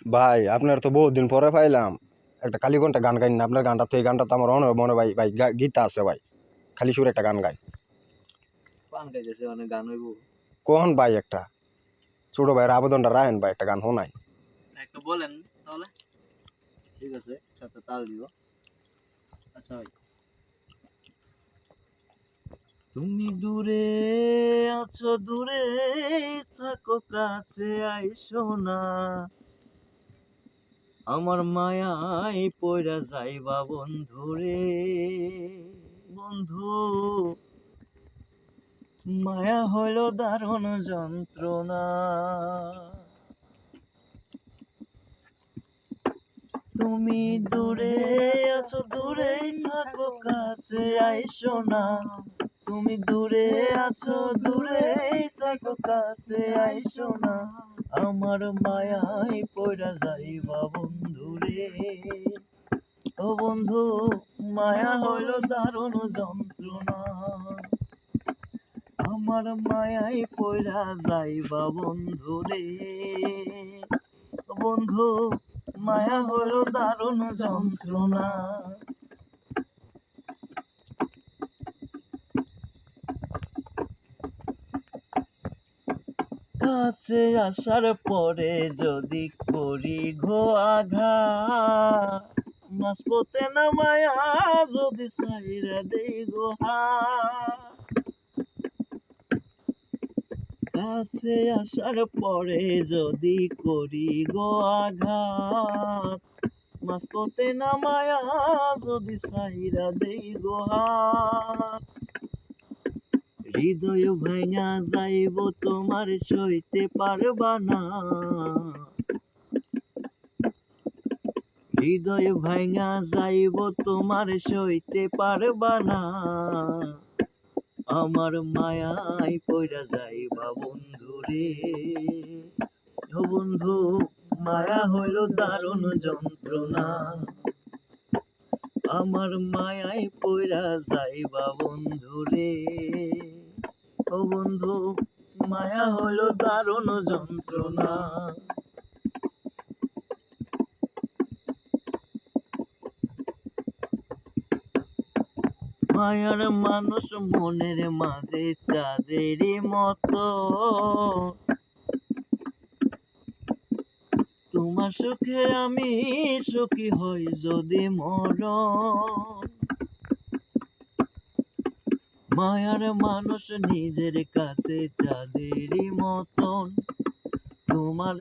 ভাই আপনার তো বহুত দিন পরে পাইলাম, একটা কালীঘণ্টা গান গাই না। আপনার গানটা তো, এই গানটা তো আমার মনে ভাই ভাই গীতা আছে ভাই, খালি সুর একটা গান গাই। পান খাইতেছে অনেক গান হইব। কোন ভাই একটা ছোট ভাইয়ের আবেদনটা রাখেন ভাই, একটা গান শোনাই। একটা বলেন তাহলে। ঠিক আছে, সাথে তাল দিব। আচ্ছা ভাই, তুমি দূরে আছো, দূরে থাকো, কাছে আইসো না। আমার মায়ায় পইরা যাইবা বন্ধু রে। বন্ধু, মায়া হইল দারুণ যন্ত্রণা। তুমি দূরে আছো, দূরে থাকো, কাছে আইসো না। তুমি দূরে আছো, দূরে থাকো, কাছে আইসো না। আমার মায়ায় পইরা যাইবা বন্ধু রে। ও বন্ধু, মায়া হইল দারুণ যন্ত্রণা। আমার মায়ায় পইরা যাইবা বন্ধু রে। ও বন্ধু, মায়া হইল দারুণ যন্ত্রণা। কাছে আসার পরে যদি করি ঘো আঘাত, মাঝপথে নামায়া যদি সাইরা দেই গো হাত। কাছে আসার পরে যদি করি গো আঘাত, মাঝপথে নামায়া যদি সাইরা দেই গো হাত। হৃদয় ভাঙা যাইব, তোমার সইতে পারবা না। হৃদয় ভাঙা যাইব, তোমার সইতে পারবা না। আমার মায়ায় পইরা যাইবা বন্ধু রে। ও বন্ধু, মায়া হইল দারুণ যন্ত্রণা। আমার মায়ায় পইরা যাইবা বন্ধু রে। ও বন্ধু, মায়া হইল দারুণ যন্ত্রণা। মায়ার মানুষ মনের মাঝে চাঁদের মতো। তোমার সুখে আমি সুখী হই যদি মরণ। মায়ার মানুষ নিজের কাছে চাঁদের মতন। তোমার